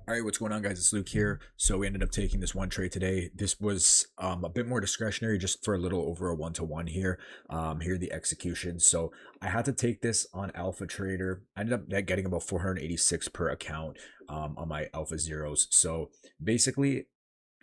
All right, what's going on, guys? It's Luke here. So we ended up taking this one trade today. This was a bit more discretionary, just for a little over a 1-to-1 here. Here the execution. So I had to take this on Alpha Trader. I ended up getting about 486 per account on my Alpha Zeros. So basically,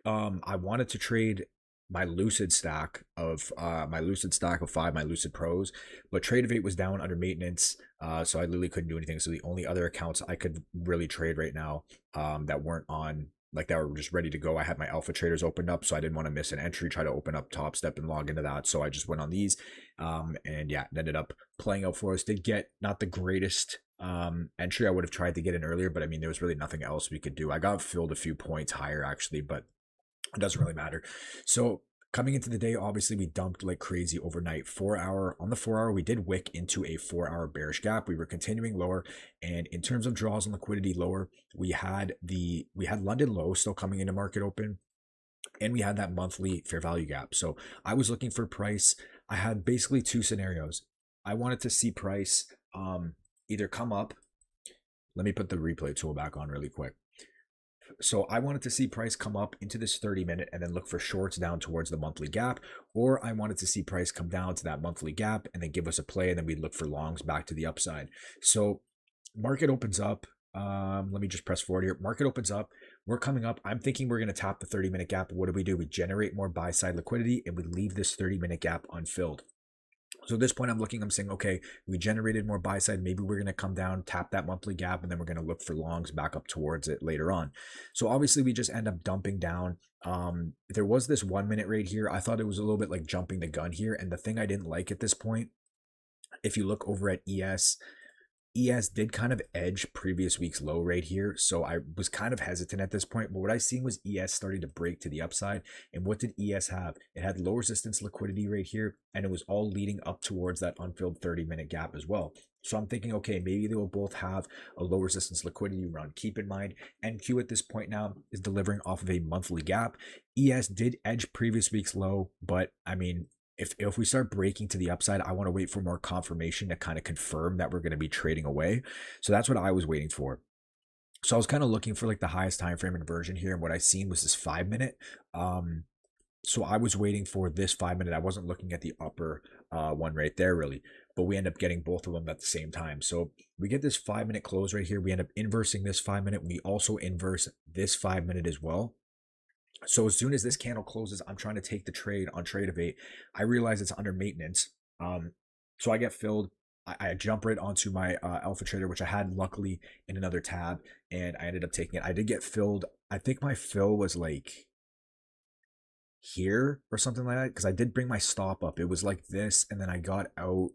I wanted to trade my Lucid stack of five, my Lucid Pros, but Tradovate was down under maintenance, so I literally couldn't do anything. So the only other accounts I could really trade right now, that weren't on, like, that were just ready to go. I had my Alpha Traders opened up, so I didn't want to miss an entry. Try to open up Top Step and log into that, so I just went on these, and yeah, it ended up playing out for us. Did get not the greatest entry. I would have tried to get in earlier, but I mean, there was really nothing else we could do. I got filled a few points higher actually, but it doesn't really matter. So coming into the day, obviously we dumped like crazy overnight. 4 hour on the 4 hour, we did wick into a 4 hour bearish gap. We were continuing lower, and in terms of draws and liquidity lower, we had London low still coming into market open, and we had that monthly fair value gap. So I was looking for price. I had basically two scenarios. I wanted to see price either come up. Let me put the replay tool back on really quick. So I wanted to see price come up into this 30-minute and then look for shorts down towards the monthly gap, or I wanted to see price come down to that monthly gap and then give us a play, and then we'd look for longs back to the upside. So market opens up. Let me just press forward here. Market opens up. We're coming up. I'm thinking we're going to tap the 30-minute gap. What do? We generate more buy side liquidity and we leave this 30-minute gap unfilled. So at this point, I'm saying, okay, we generated more buy side. Maybe we're going to come down, tap that monthly gap, and then we're going to look for longs back up towards it later on. So obviously, we just end up dumping down. There was this 1 minute right here. I thought it was a little bit like jumping the gun here. And the thing I didn't like at this point, if you look over at ES did kind of edge previous week's low right here. So I was kind of hesitant at this point, but what I seen was ES starting to break to the upside. And what did ES have? It had low resistance liquidity right here, and it was all leading up towards that unfilled 30-minute gap as well. So I'm thinking, okay, maybe they will both have a low resistance liquidity run. Keep in mind, NQ at this point now is delivering off of a monthly gap. ES did edge previous week's low, but I mean, if we start breaking to the upside, I want to wait for more confirmation to kind of confirm that we're going to be trading away. So that's what I was waiting for. So I was kind of looking for like the highest time frame inversion here, and what I seen was this 5 minute. So I was waiting for this 5 minute. I wasn't looking at the upper one right there really, but we end up getting both of them at the same time. So we get this 5 minute close right here. We end up inversing this 5 minute. We also inverse this 5 minute as well. So as soon as this candle closes, I'm trying to take the trade on Tradovate. I realize it's under maintenance. So I get filled. I jump right onto my Alpha Trader, which I had luckily in another tab, and I ended up taking it. I did get filled. I think my fill was like here or something like that, because I did bring my stop up. It was like this, and then I got out.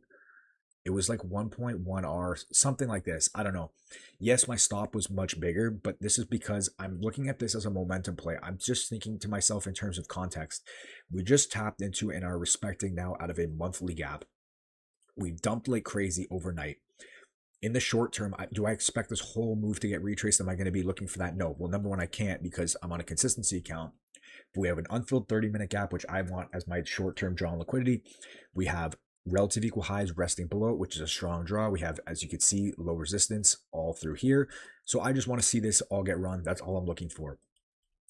It was like 1.1 R, something like this. I don't know. Yes, my stop was much bigger, but this is because I'm looking at this as a momentum play. I'm just thinking to myself in terms of context. We just tapped into and are respecting now out of a monthly gap. We dumped like crazy overnight. In the short term, do I expect this whole move to get retraced? Am I going to be looking for that? No. Well, number one, I can't because I'm on a consistency account. We have an unfilled 30-minute gap, which I want as my short-term draw on liquidity. We have relative equal highs resting below, which is a strong draw. We have, as you can see, low resistance all through here. So I just want to see this all get run. That's all I'm looking for.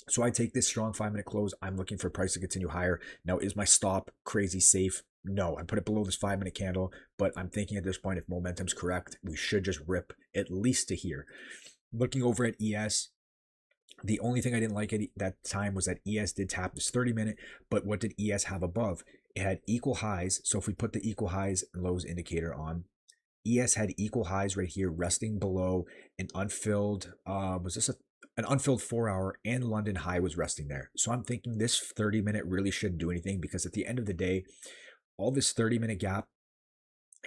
So I take this strong 5 minute close. I'm looking for price to continue higher. Now, is my stop crazy safe? No, I put it below this 5 minute candle, but I'm thinking at this point, if momentum's correct, we should just rip at least to here. Looking over at ES, the only thing I didn't like at that time was that ES did tap this 30-minute, but what did ES have above? It had equal highs. So if we put the equal highs and lows indicator on, ES had equal highs right here resting below an unfilled, an unfilled 4 hour, and London high was resting there. So I'm thinking this 30-minute really shouldn't do anything, because at the end of the day, all this 30-minute gap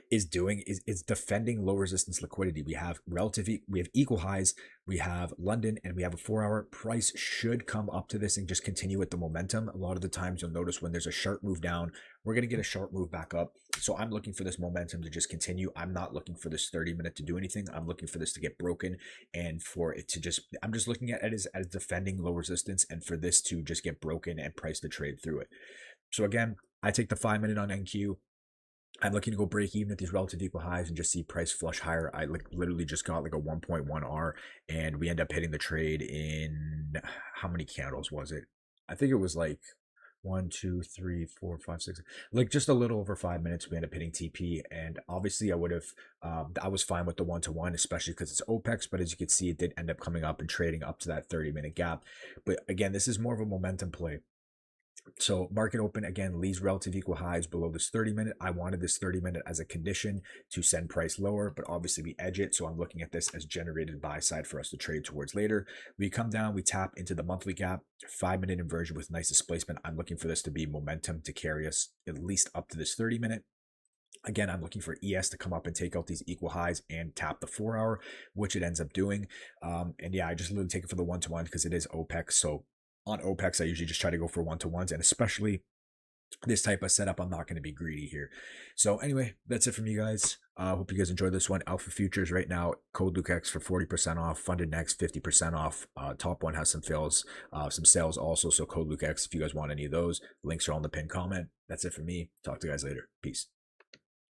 is doing is defending low resistance liquidity. We have we have equal highs, we have London, and we have a 4 hour. Price should come up to this and just continue with the momentum. A lot of the times you'll notice when there's a sharp move down, we're going to get a sharp move back up. So I'm looking for this momentum to just continue. I'm not looking for this 30-minute to do anything. I'm looking for this to get broken, and for it to just, I'm just looking at it as defending low resistance, and for this to just get broken and price to trade through it. So again, I take the 5 minute on NQ. I'm looking to go break even at these relative equal highs and just see price flush higher. I like literally just got like a 1.1 R, and we end up hitting the trade in how many candles was it? I think it was like one, two, three, four, five, six, like just a little over 5 minutes. We end up hitting TP, and obviously I would have, I was fine with the 1-to-1, especially because it's OPEX. But as you can see, it did end up coming up and trading up to that 30-minute gap. But again, this is more of a momentum play. So market open again leaves relative equal highs below this 30-minute. I wanted this 30-minute as a condition to send price lower, but obviously we edge it. So I'm looking at this as generated buy side for us to trade towards later. We come down, we tap into the monthly gap, 5-minute inversion with nice displacement. I'm looking for this to be momentum to carry us at least up to this 30-minute. Again, I'm looking for ES to come up and take out these equal highs and tap the 4-hour, which it ends up doing. And yeah, I just literally take it for the 1-to-1 because it is OPEX. So on OPEX, I usually just try to go for 1-to-1s, and especially this type of setup, I'm not going to be greedy here. So anyway, that's it from you guys. Hope you guys enjoyed this one. Alpha Futures right now, code LukeX for 40% off. Funded Next 50% off. Top one has some fills, some sales also. So code LukeX if you guys want any of those. Links are on the pinned comment. That's it for me. Talk to you guys later. Peace.